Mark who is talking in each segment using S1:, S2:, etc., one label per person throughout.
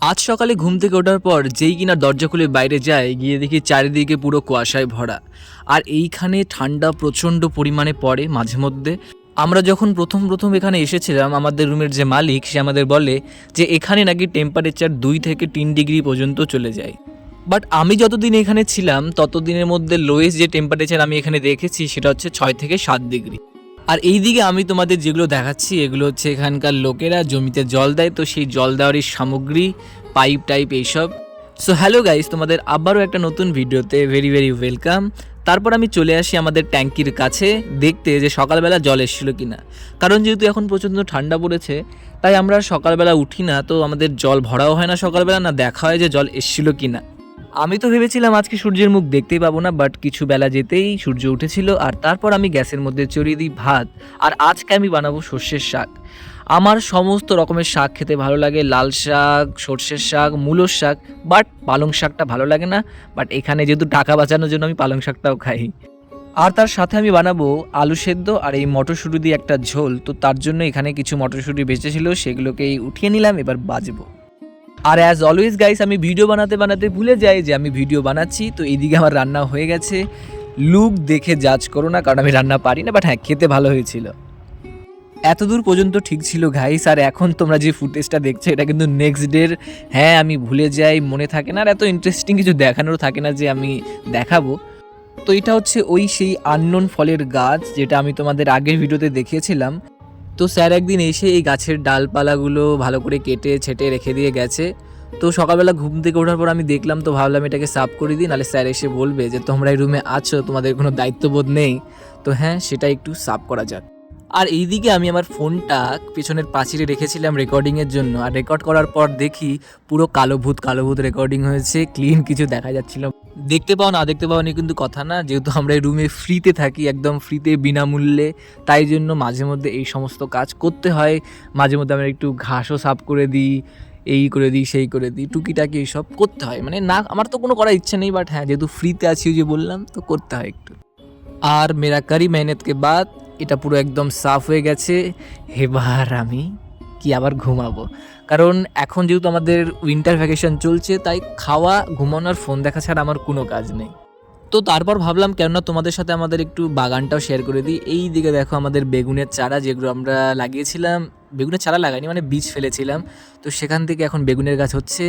S1: আজ সকালে ঘুম থেকে ওঠার পর যেই কিনা দরজা খুলে বাইরে যায় গিয়ে দেখি চারিদিকে পুরো কুয়াশায় ভরা। আর এইখানে ঠান্ডা প্রচণ্ড পরিমাণে পড়ে মাঝে মধ্যে। আমরা যখন প্রথম প্রথম এখানে এসেছিলাম আমাদের রুমের যে মালিক সে আমাদের বলে যে এখানে নাকি টেম্পারেচার 2 থেকে 3 ডিগ্রি পর্যন্ত চলে যায়। বাট আমি যতদিন এখানে ছিলাম ততদিনের মধ্যে লোয়েস্ট যে টেম্পারেচার আমি এখানে দেখেছি সেটা হচ্ছে 6 থেকে 7 ডিগ্রি। আর এইদিকে আমি তোমাদের যেগুলো দেখাচ্ছি এগুলো হচ্ছে এখানকার লোকেরা জমিতে জল দেয়, তো সেই জল দেওয়ারই সামগ্রী, পাইপ টাইপ এইসব। সো হ্যালো গাইস, তোমাদের আবারও একটা নতুন ভিডিওতে ভেরি ভেরি ওয়েলকাম। তারপর আমি চলে আসি আমাদের ট্যাঙ্কির কাছে দেখতে যে সকালবেলা জল এসেছিলো কিনা। কারণ যেহেতু এখন প্রচণ্ড ঠান্ডা পড়েছে তাই আমরা সকালবেলা উঠি না, তো আমাদের জল ভরাও হয় না সকালবেলা, না দেখা হয় যে জল এসেছিলো কিনা। আমি তো ভেবেছিলাম আজকে সূর্যের মুখ দেখতেই পাবো না, বাট কিছু বেলা যেতেই সূর্য উঠেছিল। আর তারপর আমি গ্যাসের মধ্যে চড়িয়ে দিই ভাত। আর আজকে আমি বানাবো সর্ষের শাক। আমার সমস্ত রকমের শাক খেতে ভালো লাগে, লাল শাক, সর্ষের শাক, মূলোর শাক, বাট পালং শাকটা ভালো লাগে না। বাট এখানে যেহেতু টাকা বাঁচানোর জন্য আমি পালং শাকটাও খাই। আর তার সাথে আমি বানাবো আলু সেদ্ধ আর এই মটরশুঁটি দিয়ে একটা ঝোল। তো তার জন্য এখানে কিছু মটরশুঁটি বেঁচেছিল, সেগুলোকেই উঠিয়ে নিলাম, এবার বাজবো। আর অ্যাজ অলওয়েজ গাইস, আমি ভিডিও বানাতে বানাতে ভুলে যাই যে আমি ভিডিও বানাচ্ছি। তো এইদিকে আমার রান্না হয়ে গেছে, লুক দেখে জাজ করো না, কারণ আমি রান্না পারি না, বাট হ্যাঁ খেতে ভালো হয়েছিল। এতদূর পর্যন্ত ঠিক ছিল গাইস। আর এখন তোমরা যে ফুটেজটা দেখছো এটা কিন্তু নেক্সট ডের। হ্যাঁ আমি ভুলে যাই, মনে থাকে না, আর এত ইন্টারেস্টিং কিছু দেখানোর থাকে না যে আমি দেখাবো। তো এটা হচ্ছে ওই সেই আননোন ফলের গাছ যেটা আমি তোমাদের আগের ভিডিওতে দেখিয়েছিলাম। তো স্যার একদিন এসে এই গাছের ডালপালাগুলো ভালো করে কেটে ছেটে রেখে দিয়ে গেছে। তো সকালবেলা ঘুম থেকে ওঠার পর আমি দেখলাম, তো ভাবলাম এটাকে সাফ করে দিই, নাহলে স্যার এসে বলবে যে তোমরা এই রুমে আছো, তোমাদের কোনো দায়িত্ববোধ নেই। তো হ্যাঁ, সেটা একটু সাফ করা যাক। আর এইদিকে আমি আমার ফোনটা পেছনের পাঁচিলে রেখেছিলাম রেকর্ডিংয়ের জন্য। আর রেকর্ড করার পর দেখি পুরো কালো ভূত রেকর্ডিং হয়েছে, ক্লিন কিছু দেখা যাচ্ছিল। দেখতে পাও না দেখতে পাও নি কিন্তু কথা না, যেহেতু আমরা এই রুমে ফ্রিতে থাকি, একদম ফ্রিতে বিনামূল্যে, তাই জন্য মাঝে মধ্যে এই সমস্ত কাজ করতে হয়। মাঝে মধ্যে আমরা একটু ঘাসও সাফ করে দিই, এই করে দিই সেই করে দিই, টুকিটাকি এইসব করতে হয়। মানে না, আমার তো কোনো করার ইচ্ছে নেই, বাট হ্যাঁ যেহেতু ফ্রিতে আছি ওই যে বললাম, তো করতে হয় একটু। আর মেরা কারি মেহনত কে বাদ এটা পুরো একদম সাফ হয়ে গেছে। এবার আমি কি আবার ঘুমাবো, কারণ এখন যেহেতু আমাদের উইন্টার ভ্যাকেশন চলছে, তাই খাওয়া, ঘুমানোর, ফোন দেখা ছাড়া আমার কোনো কাজ নেই। তো তারপর ভাবলাম কেননা তোমাদের সাথে আমাদের একটু বাগানটাও শেয়ার করে দিই। এই দিকে দেখো আমাদের বেগুনের চারা যেগুলো আমরা লাগিয়েছিলাম, বেগুনের চারা লাগাইনি মানে বীজ ফেলেছিলাম, তো সেখান থেকে এখন বেগুনের গাছ হচ্ছে।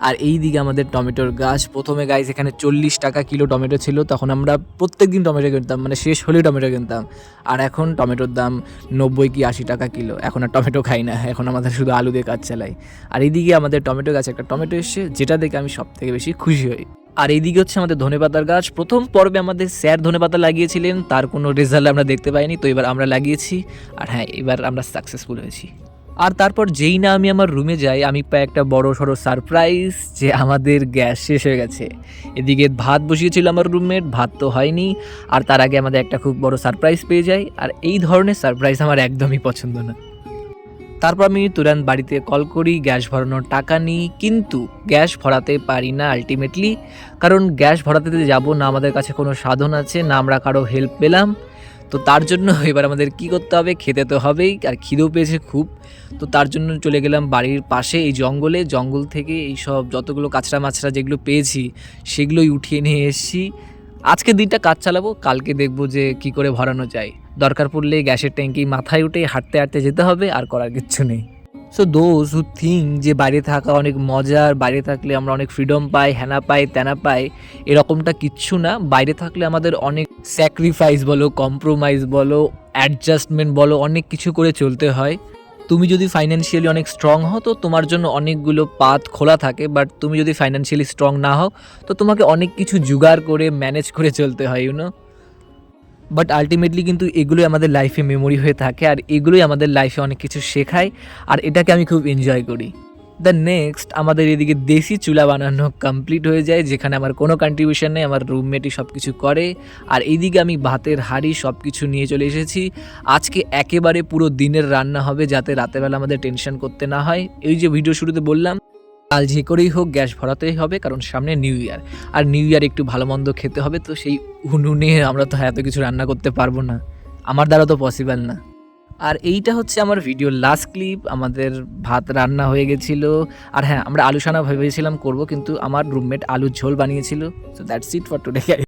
S1: আর এই দিকে আমাদের টমেটোর গাছ। প্রথমে গাছ এখানে 40 টাকা কিলো টমেটো ছিল, তখন আমরা প্রত্যেক দিন টমেটো কিনতাম, মানে শেষ হলেই টমেটো কিনতাম। আর এখন টমেটোর দাম 90 কি 80 টাকা কিলো। এখন আর টমেটো খাই না, এখন আমাদের শুধু আলু দিয়ে কাজ চালাই। আর এইদিকে আমাদের টমেটো গাছ একটা টমেটো এসছে, যেটা দেখে আমি সব থেকে বেশি খুশি হই। আর এইদিকে হচ্ছে আমাদের ধনেপাতার গাছ। প্রথম পর্বে আমাদের স্যার ধনেপাতা লাগিয়েছিলেন, তার কোনো রেজাল্ট আমরা দেখতে পাইনি, তো এবার আমরা লাগিয়েছি। আর হ্যাঁ, এবার আমরা সাকসেসফুল হয়েছি। আর তারপর যেই না আমি আমার রুমে যাই, আমি পাই একটা বড় সড়ো সারপ্রাইজ যে আমাদের গ্যাস শেষ হয়ে গেছে। এদিকে ভাত বসিয়েছিল আমার রুমমেট, ভাত তো হয়নি। আর তার আগে আমাদের একটা খুব বড় সারপ্রাইজ পেয়ে যাই, আর এই ধরনের সারপ্রাইজ আমার একদমই পছন্দ না। তারপর আমি তুরান্ত বাড়িতে কল করি, গ্যাস ভরানোর টাকা নিই, কিন্তু গ্যাস ভরাতে পারি না আলটিমেটলি। কারণ গ্যাস ভরাতে যাবো না, আমাদের কাছে কোনো সাধন আছে না, আমরা কারো হেল্প পেলাম। তো তার জন্য এবার আমাদের কি করতে হবে, খেতে তো হবেই, আর খিদেও পেয়েছে খুব। তো তার জন্য চলে গেলাম বাড়ির পাশে এই জঙ্গল থেকে এই সব যতগুলো কাঁচরা মাছরা যেগুলো পেয়েছি সেগুলোই উঠিয়ে নিয়ে এসেছি। আজকে দিনটা কাজ চালাবো, কালকে দেখবো যে কি করে ভরানো যায়। দরকার পড়লে গ্যাসের ট্যাঙ্কি মাথায় উঠে হাঁটতে হাঁটতে যেতে হবে, আর করার কিচ্ছু নেই। সো দোজ হু থিঙ্ক যে বাইরে থাকা অনেক মজার, বাইরে থাকলে আমরা অনেক ফ্রিডম পাই, হ্যানা পাই ত্যানা পাই, এরকমটা কিচ্ছু না। বাইরে থাকলে আমাদের অনেক স্যাক্রিফাইস বলো, কম্প্রোমাইজ বলো, অ্যাডজাস্টমেন্ট বলো, অনেক কিছু করে চলতে হয়। তুমি যদি ফাইন্যান্সিয়ালি অনেক স্ট্রং হও তো তোমার জন্য অনেকগুলো পাথ খোলা থাকে, বাট তুমি যদি ফাইন্যান্সিয়ালি স্ট্রং না হও তো তোমাকে অনেক কিছু জোগাড় করে ম্যানেজ করে চলতে হয়, ইউনো। বাট আলটিমেটলি কিন্তু এগুলোই আমাদের লাইফে মেমোরি হয়ে থাকে, আর এগুলোই আমাদের লাইফে অনেক কিছু শেখায়, আর এটাকে আমি খুব এনজয় করি। দ্য নেক্সট আমাদের এদিকে দেশি চুলা বানানো কমপ্লিট হয়ে যায়, যেখানে আমার কোনো কন্ট্রিবিউশন নেই, আমার রুমমেটই সব কিছু করে। আর এইদিকে আমি ভাতের হাঁড়ি সব কিছু নিয়ে চলে এসেছি। আজকে একেবারে পুরো দিনের রান্না হবে, যাতে রাতেরবেলা আমাদের টেনশন করতে না হয়। এই যে ভিডিও শুরুতে বললাম, কাল যে করেই হোক গ্যাস ভরাতেই হবে, কারণ সামনে নিউ ইয়ার, আর নিউ ইয়ার একটু ভালো মন্দ খেতে হবে। তো সেই উনুনে আমরা তো এত কিছু রান্না করতে পারবো না, আমার দ্বারা তো পসিবল না। আর এইটা হচ্ছে আমার ভিডিওর লাস্ট ক্লিপ। আমাদের ভাত রান্না হয়ে গেছিলো। আর হ্যাঁ, আমরা আলু সানা ভেবেছিলাম করব, কিন্তু আমার রুমমেট আলুর ঝোল বানিয়েছিল। So that's it for today.